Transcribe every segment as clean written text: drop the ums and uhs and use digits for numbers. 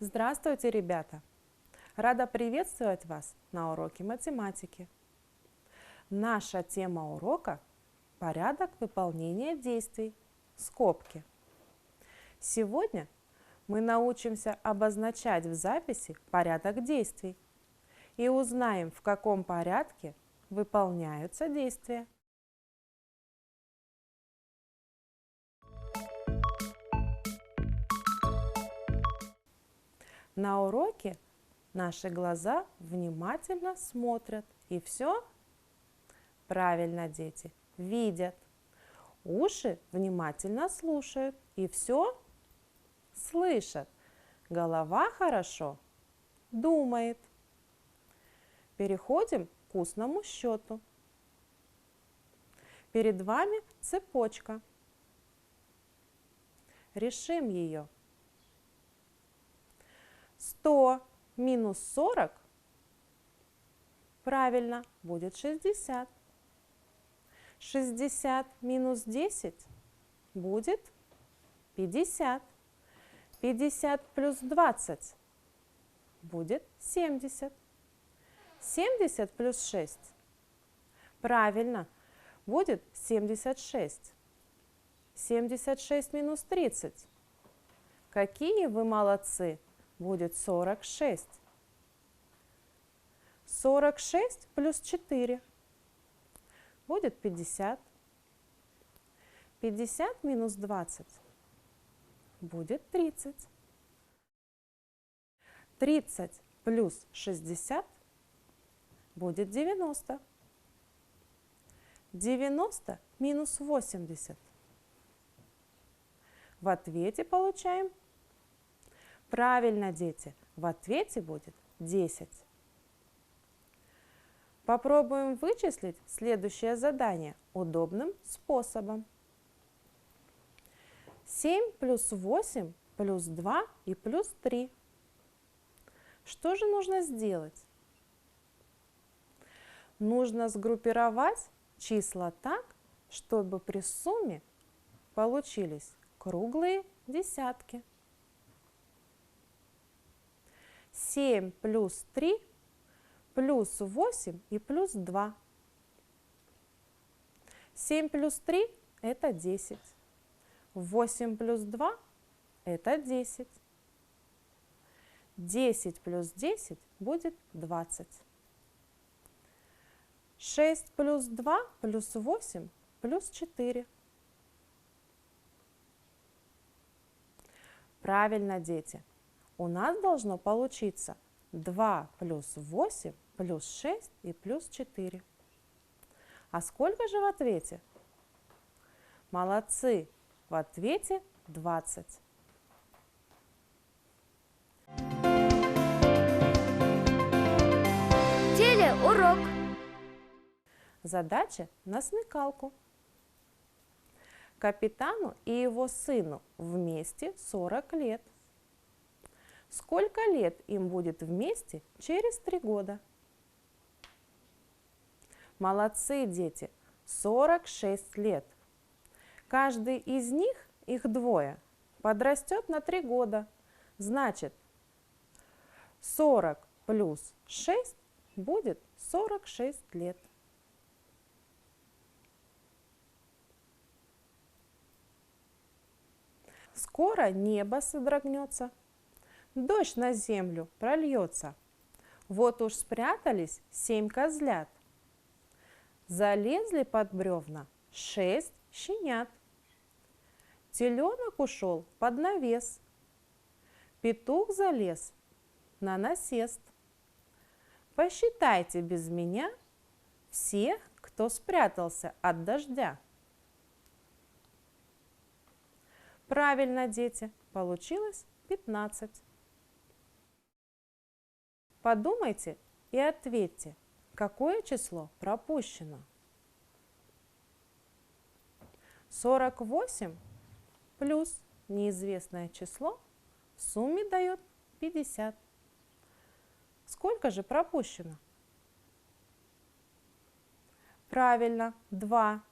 Здравствуйте, ребята! Рада приветствовать вас на уроке математики. Наша тема урока – порядок выполнения действий, скобки. Сегодня мы научимся обозначать в записи порядок действий и узнаем, в каком порядке выполняются действия. На уроке наши глаза внимательно смотрят и все правильно, дети, видят. Уши внимательно слушают и все слышат. Голова хорошо думает. Переходим к устному счету. Перед вами цепочка. Решим ее. 100 минус 40, правильно, будет 60. 60 минус 10 будет 50. 50 плюс 20 будет 70. 70 плюс 6, правильно, будет 76. 76 минус 30. Какие вы молодцы! Будет 46. 46 плюс 4 будет 50. 50 минус 20 будет 30. 30 плюс 60 будет 90. 90 минус 80. В ответе получаем. Правильно, дети, в ответе будет 10. Попробуем вычислить следующее задание удобным способом. 7 плюс 8 плюс 2 и плюс 3. Что же нужно сделать? Нужно сгруппировать числа так, чтобы при сумме получились круглые десятки. 7 плюс 3 плюс 8 и плюс 2. 7 плюс 3 – это 10. 8 плюс 2 – это 10. 10 плюс 10 будет 20. 6 плюс 2 плюс 8 плюс 4. Правильно, дети. У нас должно получиться 2 плюс 8 плюс 6 и плюс 4. А сколько же в ответе? Молодцы! В ответе 20. Телеурок. Задача на смекалку. Капитану и его сыну вместе 40 лет. Сколько лет им будет вместе через 3 года? Молодцы, дети! 46 лет. Каждый из них, их двое, подрастет на 3 года. Значит, 40 плюс 6 будет 46 лет. Скоро небо содрогнется. Дождь на землю прольется. Вот уж спрятались 7 козлят. Залезли под бревна 6 щенят. Теленок ушел под навес. Петух залез на насест. Посчитайте без меня всех, кто спрятался от дождя. Правильно, дети, получилось 15. Подумайте и ответьте, какое число пропущено. 48 плюс неизвестное число в сумме дает 50. Сколько же пропущено? Правильно, 2.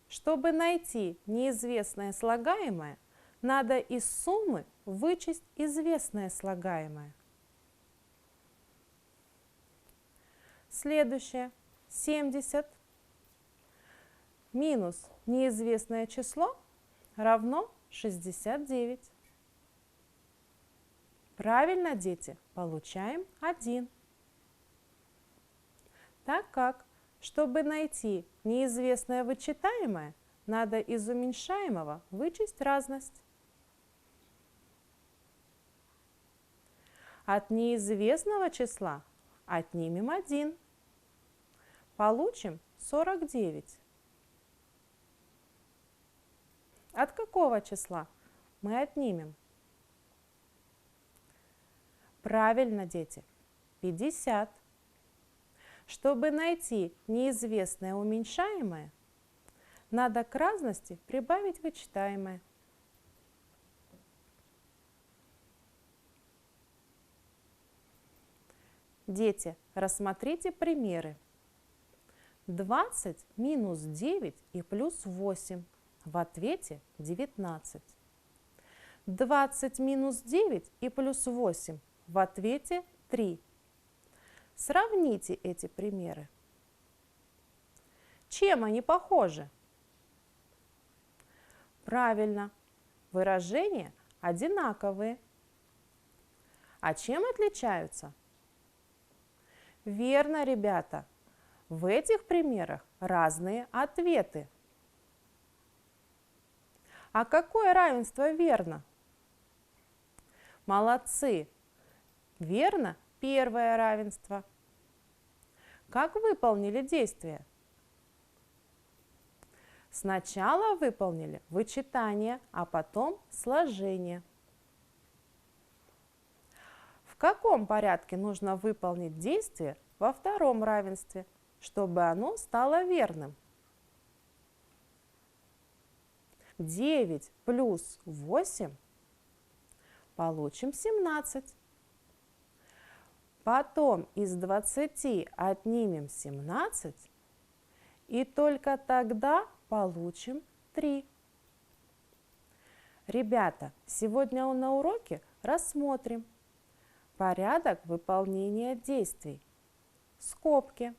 Чтобы найти неизвестное слагаемое, надо из суммы вычесть известное слагаемое. Следующее. 70 минус неизвестное число равно 69. Правильно, дети, получаем 1. Так как, чтобы найти неизвестное вычитаемое, надо из уменьшаемого вычесть разность. От неизвестного числа отнимем 1. Получим 49. От какого числа мы отнимем? Правильно, дети, 50. Чтобы найти неизвестное уменьшаемое, надо к разности прибавить вычитаемое. Дети, рассмотрите примеры. 20 минус 9 и плюс 8. В ответе 19. 20 минус 9 и плюс 8. В ответе 3. Сравните эти примеры. Чем они похожи? Правильно, выражения одинаковые. А чем отличаются? Верно, ребята. В этих примерах разные ответы. А какое равенство верно? Молодцы! Верно, первое равенство. Как выполнили действие? Сначала выполнили вычитание, а потом сложение. В каком порядке нужно выполнить действие во втором равенстве, чтобы оно стало верным? 9 плюс 8 получим 17. Потом из 20 отнимем 17, и только тогда получим 3. Ребята, сегодня на уроке рассмотрим порядок выполнения действий. Скобки.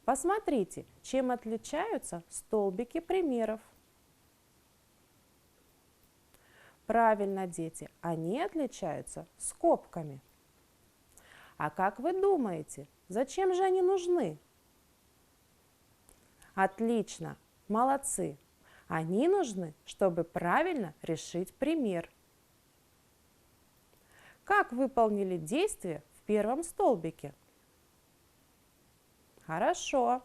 Посмотрите, чем отличаются столбики примеров. Правильно, дети, они отличаются скобками. А как вы думаете, зачем же они нужны? Отлично, молодцы. Они нужны, чтобы правильно решить пример. Как выполнили действие в первом столбике? Хорошо,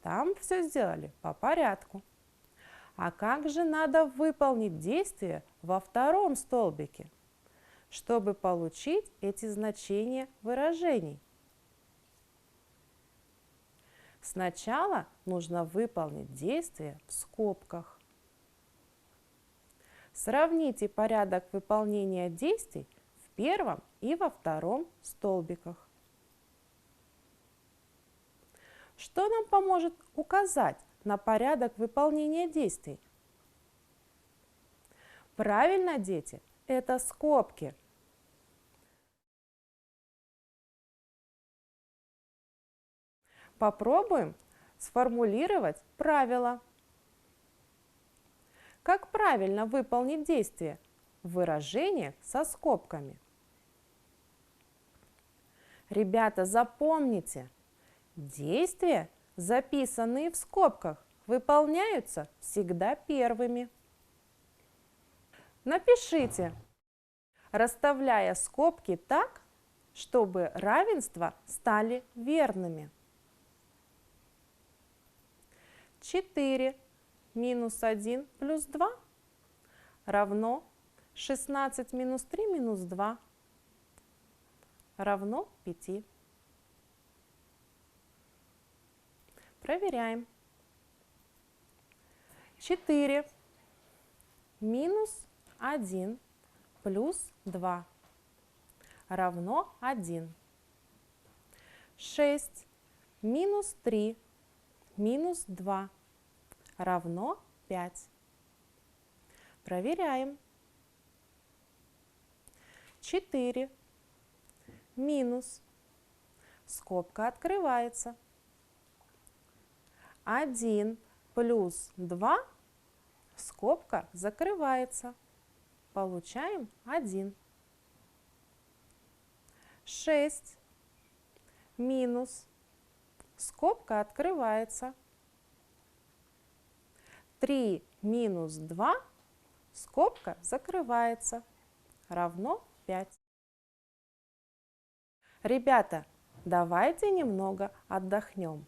там все сделали по порядку. А как же надо выполнить действие во втором столбике, чтобы получить эти значения выражений? Сначала нужно выполнить действие в скобках. Сравните порядок выполнения действий в первом и во втором столбиках. Что нам поможет указать на порядок выполнения действий? Правильно, дети, это скобки. Попробуем сформулировать правила. Как правильно выполнить действие в выражениях со скобками? Ребята, запомните, действия, записанные в скобках, выполняются всегда первыми. Напишите, расставляя скобки так, чтобы равенства стали верными. 4 минус 1 плюс 2 равно 16 минус 3 минус 2 равно 5. Проверяем. 4 минус 1 плюс 2 равно 1. 6 минус 3 минус 2 равно 5. Проверяем. 4 минус, скобка открывается. 1 плюс 2, скобка закрывается. Получаем 1. 6 минус, скобка открывается. 3 минус 2, скобка закрывается, равно 5. Ребята, давайте немного отдохнем.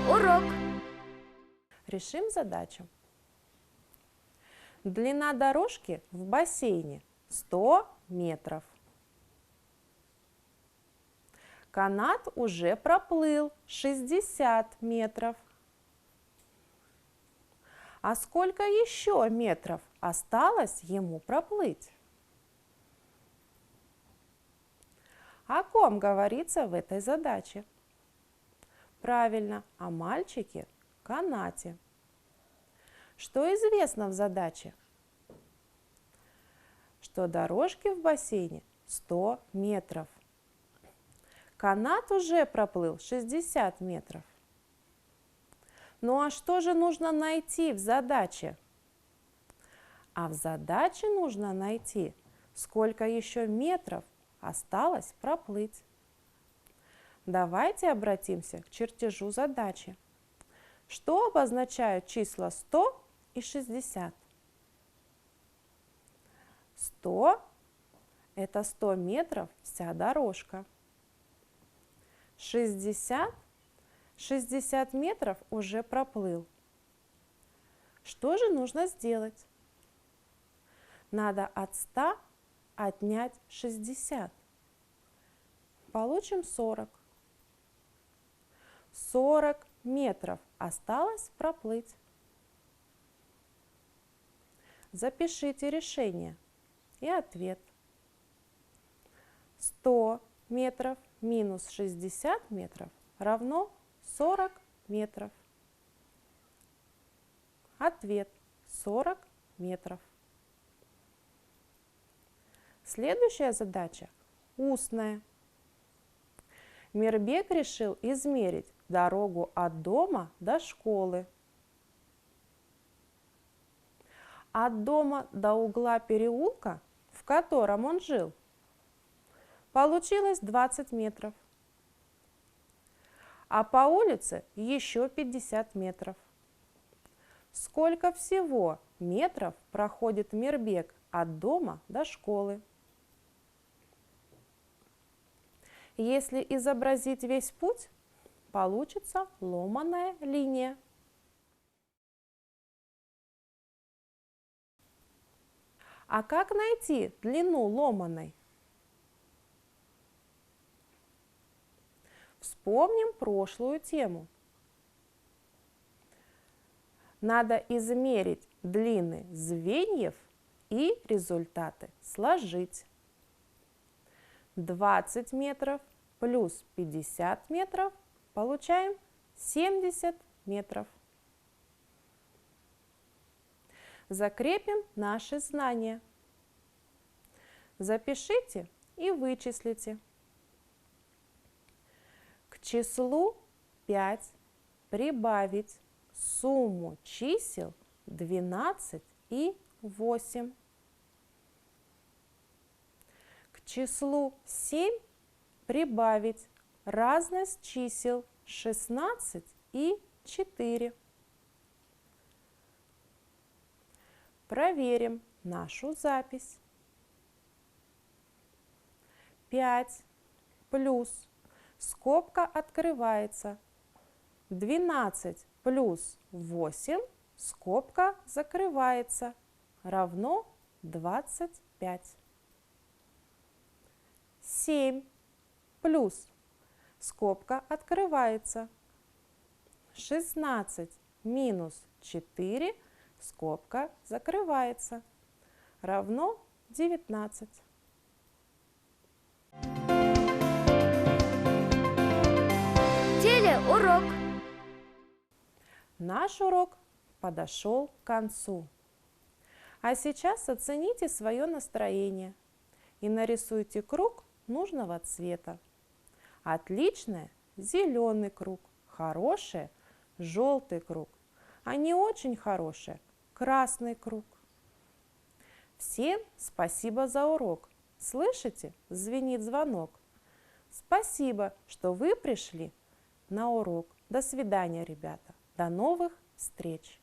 Урок. Решим задачу. Длина дорожки в бассейне 100 метров. Канат уже проплыл 60 метров. А сколько еще метров осталось ему проплыть? О ком говорится в этой задаче? Правильно, о мальчике-канате. Что известно в задаче? Что дорожки в бассейне 100 метров. Канат уже проплыл 60 метров. Ну а что же нужно найти в задаче? А в задаче нужно найти, сколько еще метров осталось проплыть. Давайте обратимся к чертежу задачи. Что обозначают числа 100 и 60? 100 – это 100 метров вся дорожка. 60 метров уже проплыл. Что же нужно сделать? Надо от 100 отнять 60. Получим 40. 40 метров осталось проплыть. Запишите решение и ответ. 100 метров минус 60 метров равно 40 метров. Ответ 40 метров. Следующая задача устная. Мирбек решил измерить дорогу от дома до школы. От дома до угла переулка, в котором он жил, получилось 20 метров. А по улице еще 50 метров. Сколько всего метров проходит Мирбек от дома до школы? Если изобразить весь путь, получится ломаная линия. А как найти длину ломаной? Вспомним прошлую тему. Надо измерить длины звеньев и результаты сложить. 20 метров плюс 50 метров получаем 70 метров. Закрепим наши знания. Запишите и вычислите. К числу 5 прибавить сумму чисел 12 и 8. К числу 7 прибавить разность чисел 16 и 4. Проверим нашу запись. 5 плюс, скобка открывается, 12 плюс 8, скобка закрывается, равно 25. 7 плюс, скобка открывается, 16 минус 4, скобка закрывается, равно 19. Телеурок. Наш урок подошел к концу. А сейчас оцените свое настроение и нарисуйте круг нужного цвета. Отличное – зеленый круг, хорошее – желтый круг, а не очень хорошее – красный круг. Всем спасибо за урок. Слышите? Звенит звонок. Спасибо, что вы пришли на урок. До свидания, ребята. До новых встреч!